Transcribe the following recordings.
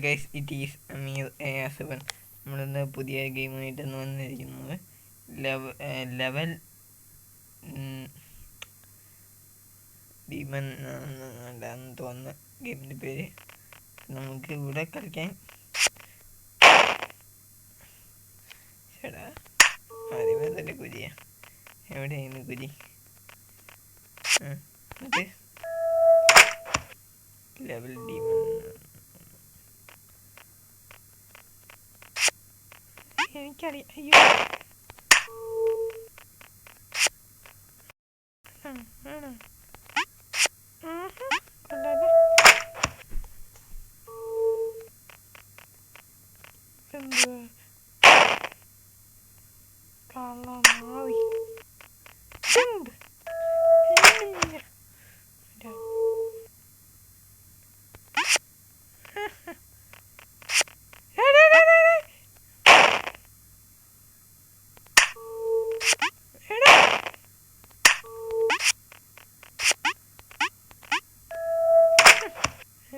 Guys, it is Ameer AR7. നമ്മളിന്ന് പുതിയ ഗെയിമായിട്ടാണ് വന്നിരിക്കുന്നത്. ലെവൽ ഡീമൺ അല്ലാന്ന് തോന്നുന്ന ഗെയിമിൻ്റെ പേര്. നമുക്ക് ഇവിടെ കളിക്കാൻ ചേടാ ആദ്യമേ തന്നെ കുരിയാ. എവിടെയായിരുന്നു കുരി? എന്നിട്ട് ലെവൽ ഡീമൺ എനിക്കറിയാം. അയ്യോ ആണോ? കൊള്ളാല്ലേ? എന്തുവാ കള്ളനാവി എന്ത്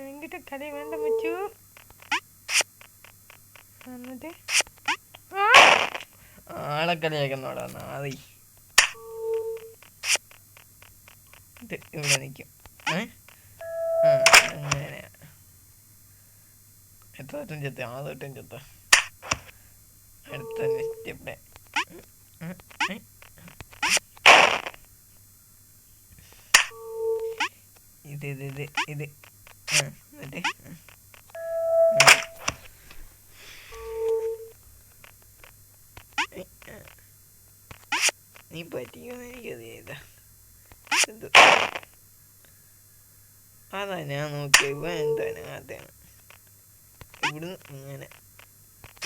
എങ്കിട്ട് കളി വേണ്ട വെച്ചു. എന്നിട്ട് ആളെ കളിയാക്കുന്നോടാ നാളെ. ഇത് ഇവിടെ നിൽക്കും. അങ്ങനെ എത്ര വട്ടം ചെത്ത? 6 വട്ടം ചെത്ത. അടുത്ത സ്റ്റെപ്പ് ഇത് ഇത് ഇത് ഇത് എന്നിട്ട് നീ പറ്റിക്കുമെന്ന് എനിക്കത് ചെയ്താ. അതാ ഞാൻ നോക്കിയ ഇവ എന്താണ് അതാണ്. ഇവിടുന്ന് ഇങ്ങനെ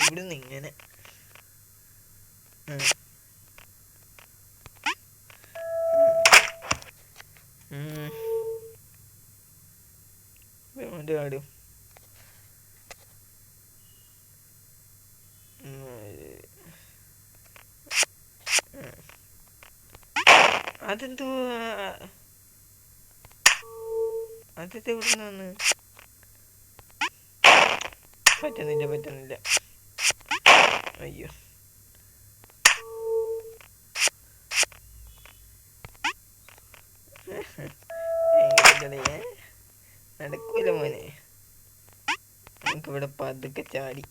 ഇവിടുന്ന് ഇങ്ങനെ ആടും. അതെന്തോ അതെന്താ ഇവിടുന്ന് വന്ന്? പറ്റുന്നില്ല. അയ്യോ നടക്കൂല മോനെ. നമുക്കിവിടെ പതുക്കെ ചാടി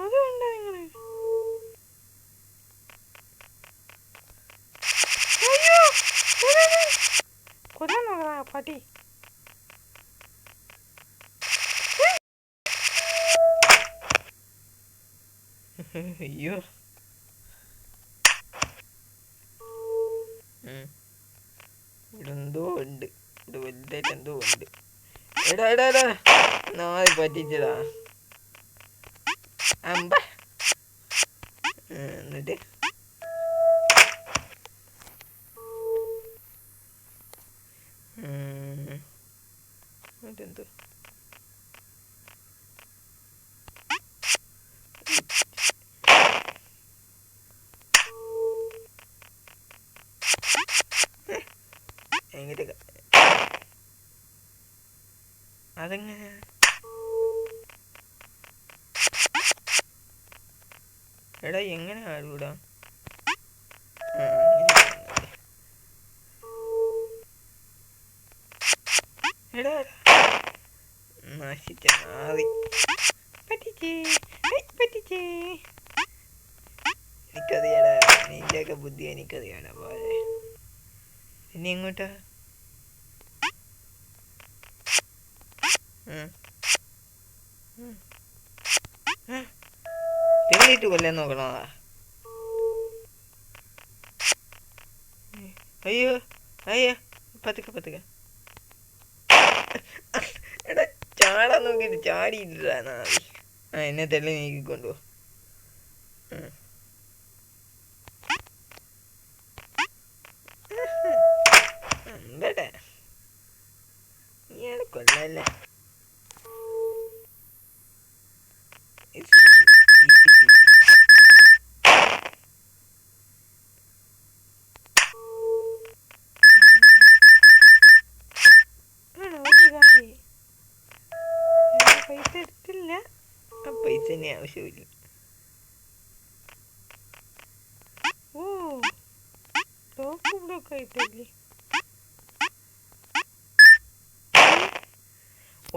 അതുകൊണ്ടാ നിങ്ങള് കൊല്ലാ പട്ടി. അയ്യോ ഇവിടെ എന്തോ ഉണ്ട്. ഇവിടെ വലുതായിട്ട് എന്തോ ഉണ്ട്. എടാ നാളെ പറ്റിച്ചതാ. അമ്പ എന്നിട്ട് അതെന്തോ എങ്ങനെ അതെങ്ങനെ? എടാ എങ്ങനെ ആടൂടാ? എടാ നശിച്ച നാവി. പറ്റിച്ചേ എനിക്കറിയാടാ. നിന്റെയൊക്കെ ബുദ്ധി എനിക്കറിയാടാ. പോലെ ഇനി എങ്ങോട്ടാ? തെളിയിട്ട് കൊല്ലാൻ നോക്കണോ? അയ്യോ പതുക്കെ എടാ ചാടാൻ നോക്കിയിട്ട് ചാടിയിട്ടാ നാവി. എന്നെ തെള്ളി നീക്കിക്കൊണ്ടുപോ. അമ്പടാ ഇയാളെ കൊല്ലല്ലേ. ആണോ? ഒരു കാര്യം തന്നെ ആവശ്യമില്ല. ഓ ബ്ലോക്ക് ആയിട്ടല്ലേ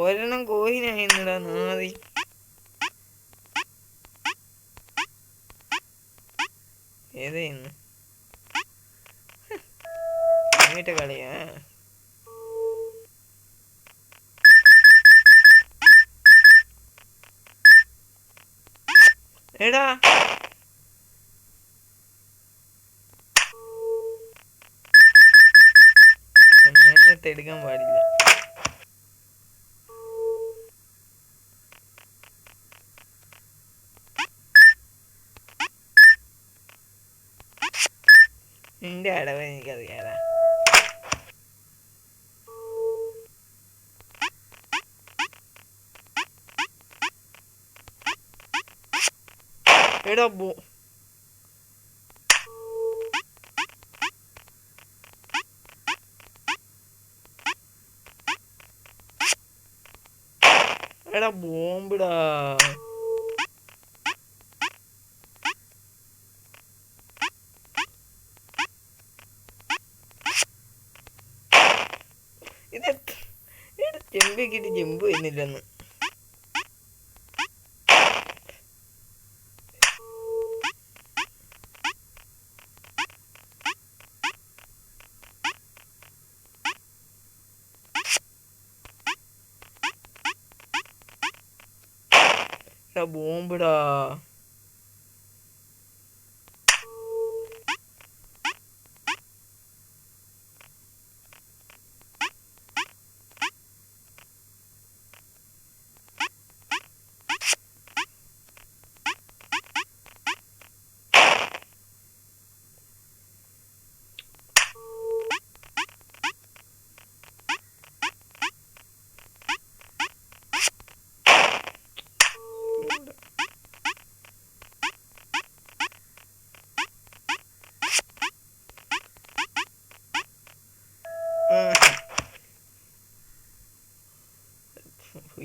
ഒരെണ്ണം കോയിനായിരുന്നടാ നാദി. ഏതായിരുന്നു അങ്ങോട്ട് കളിയാ. എടാ നേരത്തെ എടുക്കാൻ പാടില്ല. നിന്റെ അടവ് എനിക്കറിയാടാ. എടാ എടാ ബോംബിടാ. ഇത് ചെമ്പിക്കിട്ട് ചെമ്പ് വരുന്നില്ലെന്ന്. ബോംബിടാ.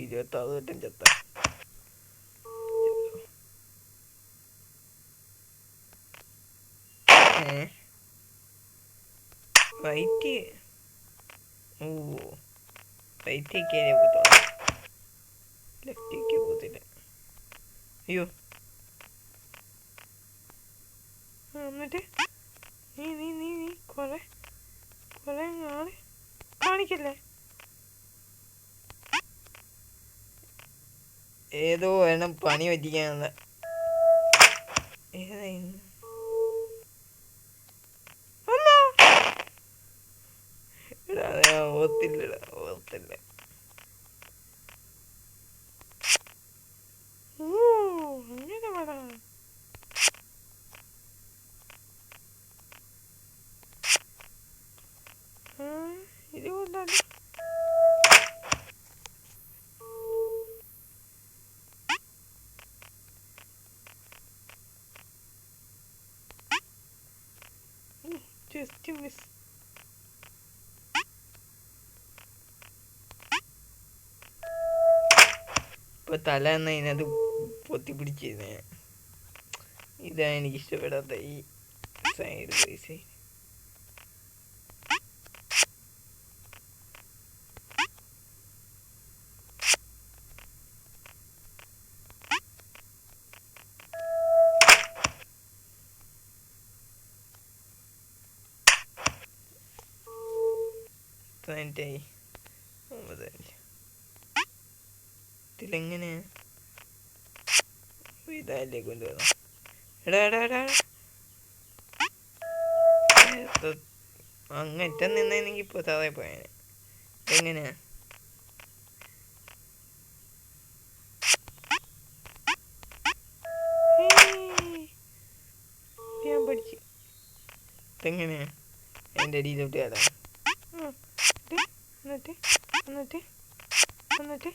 ഇരുപത്താറ് വട്ടം ചത്ത. റൈറ്റ് ഓ റൈറ്റേക്കേ പോകത്തോളൂ, ലെഫ്റ്റേക്ക് പോകത്തില്ല. അയ്യോ എന്നിട്ട് നീ നീ നീ നീ കൊറേ ആള് കാണിക്കല്ലേ. ഏതോ വേണം പണി പറ്റിക്കാനുള്ള. ഏതായിരുന്നു ഓർത്തില്ലടാ, ഓർത്തില്ല. അങ്ങനെ വേടാ. ഇത് കൊണ്ടാണ് ജസ്റ്റ് മിസ്. ഇപ്പൊ തല എന്ന ഇതിനകത്ത് പൊത്തിപ്പിടിച്ചിരുന്നേ. ഇതാണ് എനിക്ക് ഇഷ്ടപ്പെടാത്ത ഈ സൈഡ് ബൈ സൈഡ്. ഇതിലെങ്ങനെ ഇതല്ലേ കൊണ്ടുവന്നു. എടാ എടാ എടാ അങ്ങറ്റം നിന്നെനിക്ക് ഇപ്പോൾ താഴെ പോയാനെ. എങ്ങനെയാ ഞാൻ പഠിച്ചു. ഇതെങ്ങനെയാ എൻ്റെ അടിയിലോട്ട് കയറാം. എന്നിട്ട് എന്നിട്ട് എന്നിട്ട്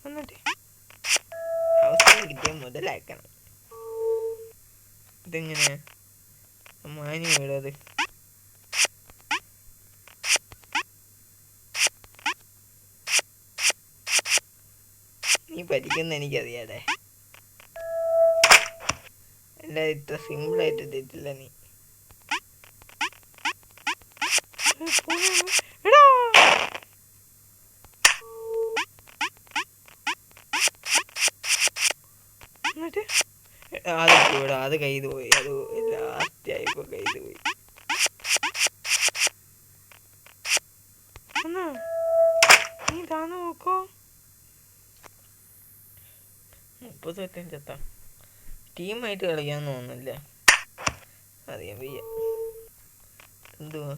എന്നിട്ട് അവസരം കിട്ടിയ മുതലാക്കണം. ഇതെങ്ങനെയാ മാനി വീടത്. നീ പഠിക്കുന്ന എനിക്കറിയാതെ. അല്ല ഇത്ര സിമ്പിളായിട്ട് തെറ്റില്ല നീ. എന്നിട്ട് അത് പോയിടാ, അത് കയ്യിൽ പോയി. അത് ലാസ്റ്റ് ആയപ്പോ കയ്യിൽ പോയി. നീ താന്ന് നോക്കോ. 30 ടീമായിട്ട് കളിക്കാൻ തോന്നുന്നില്ല. അറിയാൻ വയ്യ എന്തുവാ.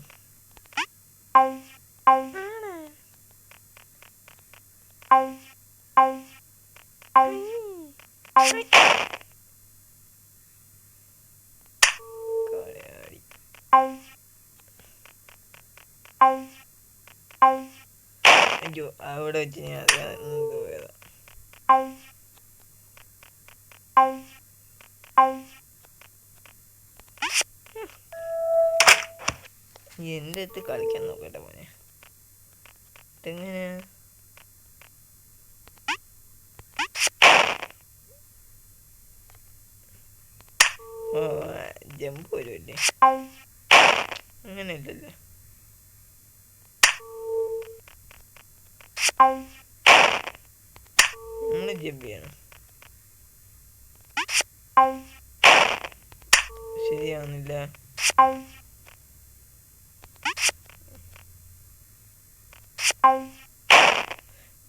അയ്യോ, അവിടെ വെച്ച് ഞാൻ അറിയാതെ പോയതാ. എൻ്റെ അടുത്ത് കളിക്കാൻ നോക്കട്ടെ മോനെ. ഇതെങ്ങനെ ജമ്പ് വരുമല്ലേ? അങ്ങനെ ഇല്ലല്ലേ. നമ്മള് ജമ്പ് ചെയ്യണം. ശരിയാവുന്നില്ല.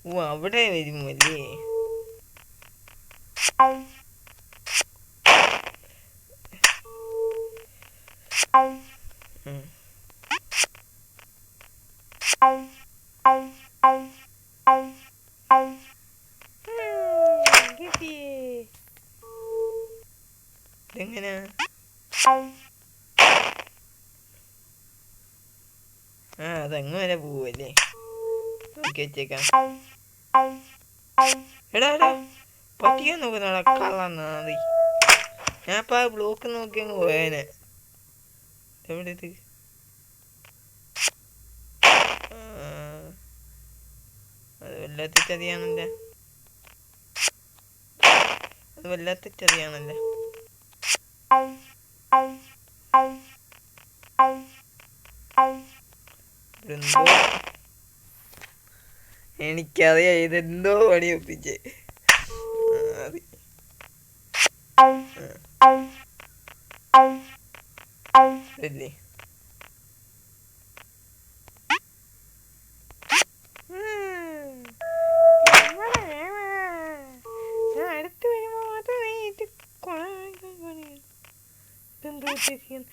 ഓ, അവിടെ വരുമല്ലേ? ഇതെങ്ങനെ? അതങ്ങ് വരെ പോവല്ലേ? നോക്കി വെച്ചേക്കാം. എടാ പറ്റിക്കാൻ നോക്കുന്നാടാ കള്ളന്നാ മതി. ഞാൻ ഇപ്പൊ ആ ബ്ലോക്ക് നോക്കി അങ്ങ് പോയേനെ. എവിടെ ഇത്? അത് വല്ലാത്ത ചതിയാണല്ലേ. അത് വല്ലാത്ത ചതിയാണല്ലേ. എനിക്കറിയാം ഇതെന്തോ പണി ഒപ്പിച്ചേ. അല്ലേ അടുത്ത് വരുമ്പോ മാത്രമേ ഇത് ഇതെന്തോ ശരിയാണ്.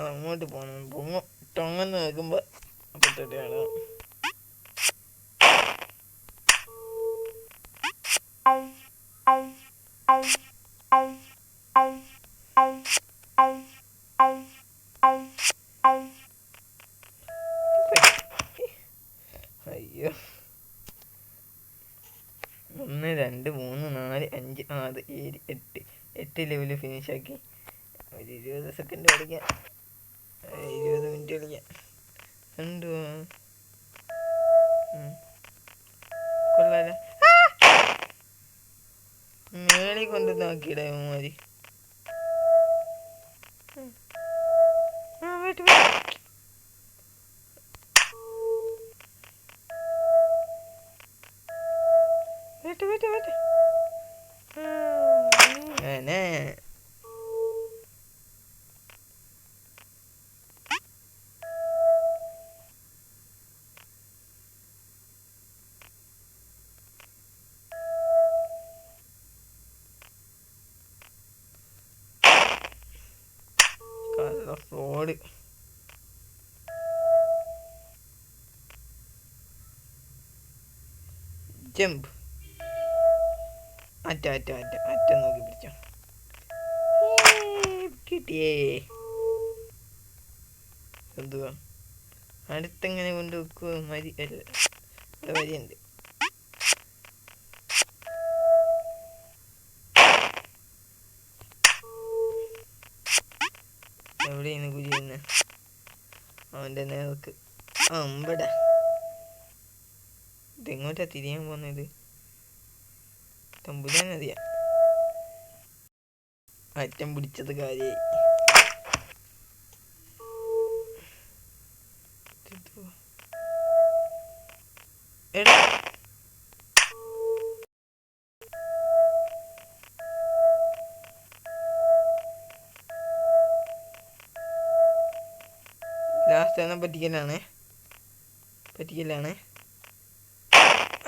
അങ്ങോട്ട് പോകണം. ടൊങ്ങന്ന് നോക്കുമ്പോ അപ്പത്തൊട്ടാണ്. അയ്യോ, 1 2 3 4 5 6 7 8 ലെവല് ഫിനിഷാക്കി. ഒരു 20 സെക്കൻഡ് കളിക്കാം, 20 മിനിറ്റ് കളിക്കാം. എന്തുവാ കൊള്ളാല. മേളി കൊണ്ട് നോക്കിയിട ഇവന്മാര്. അങ്ങനെ റോഡ് ജമ്പ്. അറ്റ നോക്കി പിടിച്ചോ. കിട്ടിയേ. എന്തുവാ അടുത്തെങ്ങനെ കൊണ്ട് വെക്കുക? മരി അല്ല വരിയുണ്ട്. എവിടെയാണ് കുരിയുന്നത്? അവൻ്റെ നേർക്ക് അമ്പടാ. ഇതെങ്ങോട്ടാ തിരിയാൻ പോകുന്നത്? തമ്പുരാനറിയാം. അറ്റം പിടിച്ചത് കാര്യമായി. എടാ ലാസ്റ്റ് ആണ് പറ്റിക്കലാണ്.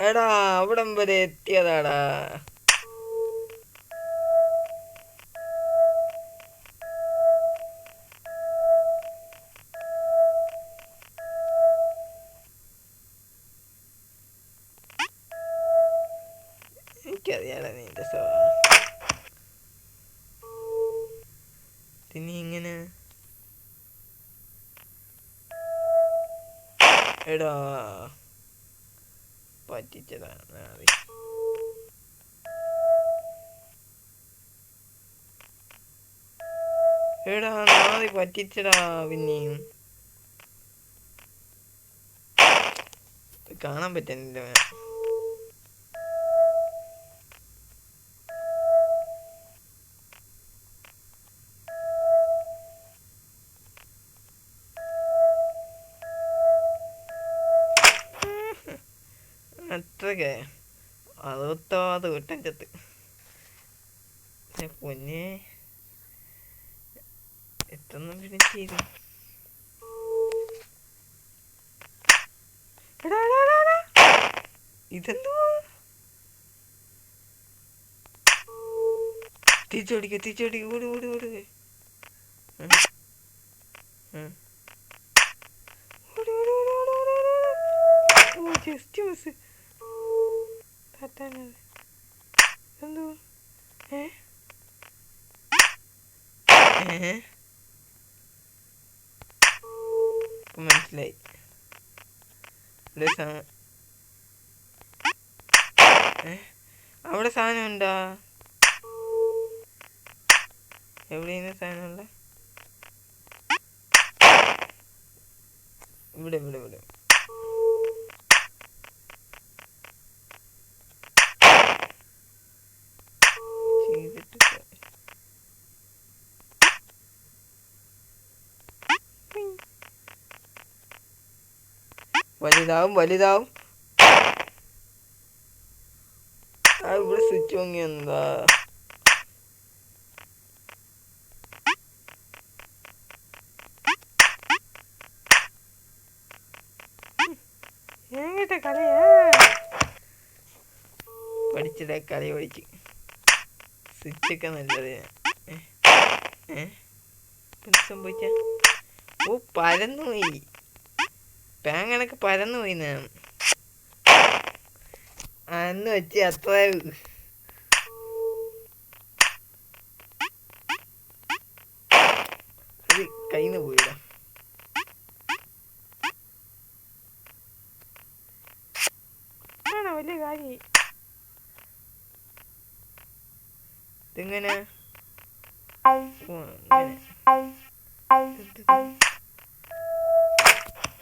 എടാ അവിടം വരെ എത്തിയതാടാ. എനിക്കറിയാടാ നിന്റെ സ്വഭാവം. പിന്നെ ഇങ്ങനെ എടാ പറ്റിച്ചതാണ്. എടാ നാളെ പറ്റിച്ചടാ. പിന്നെയും കാണാൻ പറ്റുന്നില്ല. അത്രക്കെ 60 വട്ടം ചത്ത്. പൊന്നെ എത്ര പിന്നെ ചെയ്തു. ഇതെന്തുവാ? തിരിച്ചോടിക്ക ഓട്. Just miss. എന്തുവാ? മനസ്സിലായി. അവിടെ സാധനം ഉണ്ടാ? എവിടെയാണ് സാധനമുള്ള? ഇവിടെ ചെയ്തിട്ട് വലുതാവും. ഇവിടെ സ്വിച്ച് വാങ്ങി എന്താ? കളിയാ പഠിച്ചിട. കളി പഠിച്ച് സ്വിച്ചൊക്കെ നല്ലത്. സംഭവിച്ച ഓ പരന്നുപോയി. പാങ്ങനൊക്കെ പരന്നുപോയി. ഞാൻ അന്ന് വെച്ച് അത്ര അത് കയ്യിന്ന് പോയിടാ. ആണോ വലിയ കാര്യ. ഇതെങ്ങനെ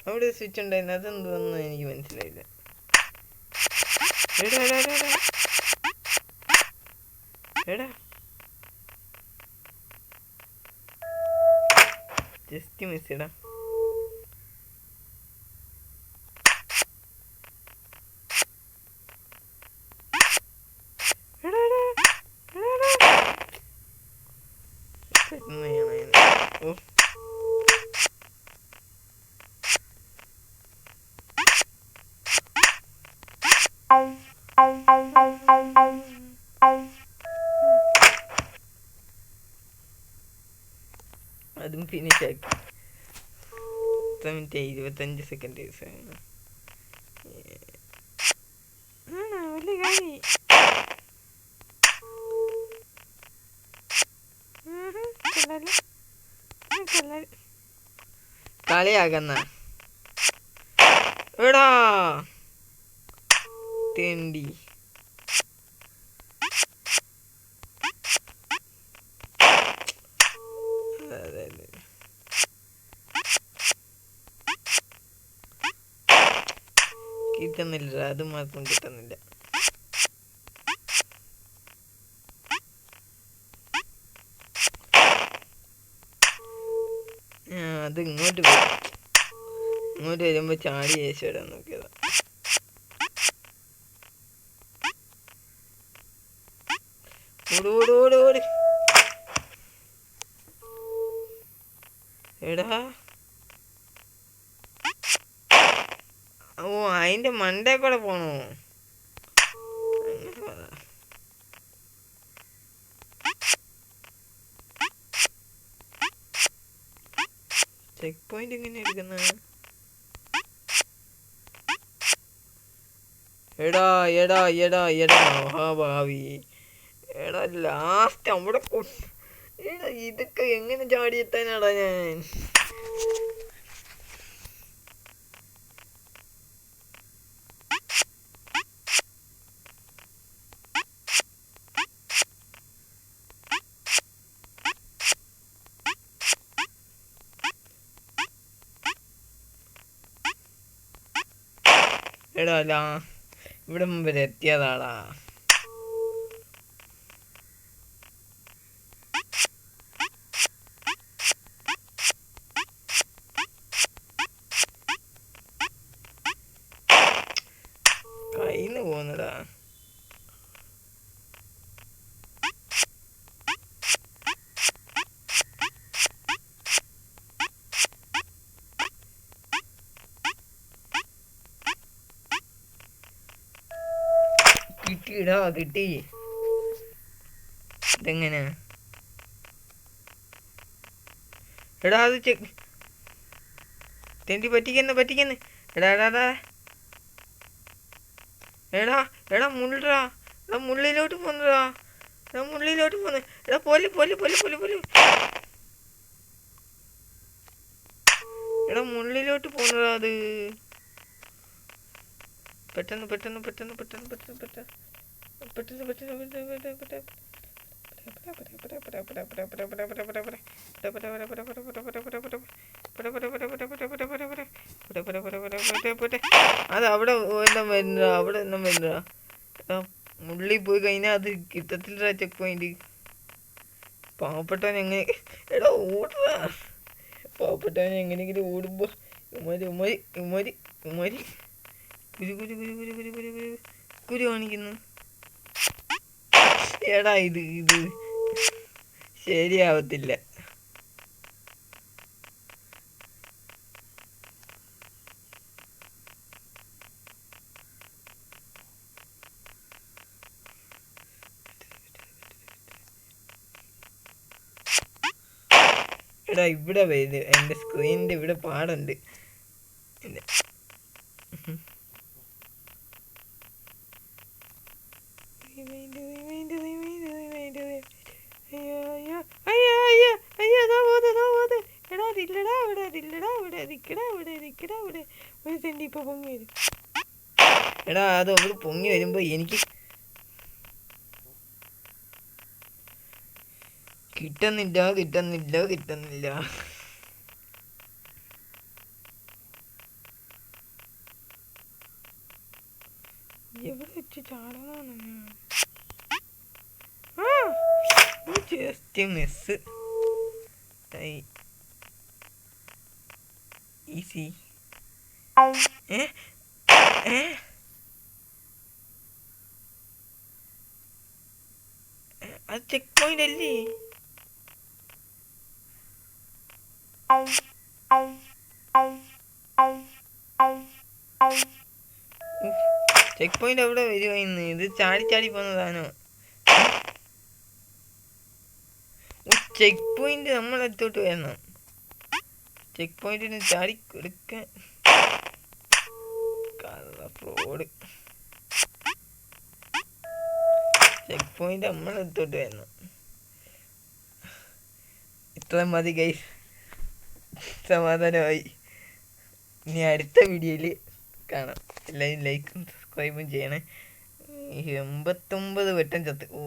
അവിടെ സ്വിച്ച് ഉണ്ടായിരുന്നു. അതെന്തോന്നും എനിക്ക് മനസ്സിലായില്ല. എടാ ജസ്റ്റ് മിസ്. എടാ ഓ അതും ഫിനിഷാക്കി. എത്ര മിനിറ്റ്? 25 സെക്കൻഡ്. വലിയ കാര്യം. കളിയാക്കുന്ന എടാ തേണ്ടി. കിട്ടുന്നില്ല, അത് മാത്രം കിട്ടുന്നില്ല. അത് ഇങ്ങോട്ട് വരും. ഇങ്ങോട്ട് വരുമ്പോ ചാടി ഏശിടാൻ നോക്കിയതാ. ഓട്. എടാ ഓ അതിന്റെ മണ്ടേ കൂടെ പോണോ? ചെക്ക് പോയിന്റ് എങ്ങനെ എടുക്കുന്ന? എടാ മഹാഭാവി. എടാ ലാസ്റ്റ് അവിടെ എടാ ഇതൊക്കെ എങ്ങനെ ചാടിയെത്താനാടാ ഞാൻ? എടാ ഇവിടെ മുമ്പിൽ എത്തിയതാടാ. കയ്യിന്ന് പോന്നടാ. കിട്ടി. ഇതെങ്ങനെ? എടാ അത് തെണ്ടി പറ്റിക്കുന്നു. എടാ മുള്ളിലോട്ട് പോന്നടാ. എടാ പോലെ. എടാ മുള്ളിലോട്ട് പോന്നടാ അത്. പെട്ടെന്ന് അത് അവിടെ വരുന്ന മുള്ളി പോയി കഴിഞ്ഞാൽ അത് കിട്ടത്തില്ല ചെക്ക് പോയിന്റ്. പാവപ്പെട്ടവൻ എങ്ങനെ എടാ ഓടാ. പാവപ്പെട്ടവൻ എങ്ങനെയെങ്കിലും ഓടുമ്പോ ഉമാരി കുരു കാണിക്കുന്നു. എടാ ഇത് ശരിയാവത്തില്ല. എടാ ഇവിടെ വരും. എൻ്റെ സ്ക്രീനിൻ്റെ ഇവിടെ പാടുണ്ട്. എടാ അത് അവിടെ പൊങ്ങി വരുമ്പോ എനിക്ക് കിട്ടുന്നില്ല. എവിടെ വെച്ച് ചാടണമെന്ന് ജസ്റ്റ് മിസ്. ഈസി. അത് ചെക്ക് പോയിന്റ് അല്ലേ? ചെക്ക് പോയിന്റ് എവിടെ വരുവായിരുന്നു? ഇത് ചാടി പോന്നതാണോ? ചെക്ക് പോയിന്റ് നമ്മളെത്തോട്ട് വരണം. ചെക്ക് പോയിന്റിന് ചാടി കൊടുക്കാൻ ഫ്രോഡ്. ചെക്ക് പോയിന്റ് നമ്മളെടുത്തോട്ട് വരുന്നു. ഇത്ര മതി ഗൈസ്, സമാധാനമായി. ഇനി അടുത്ത വീഡിയോയിൽ കാണാം. എല്ലാവരും ലൈക്കും സബ്സ്ക്രൈബും ചെയ്യണേ. 89 വട്ടം ചത്ത്. ഓ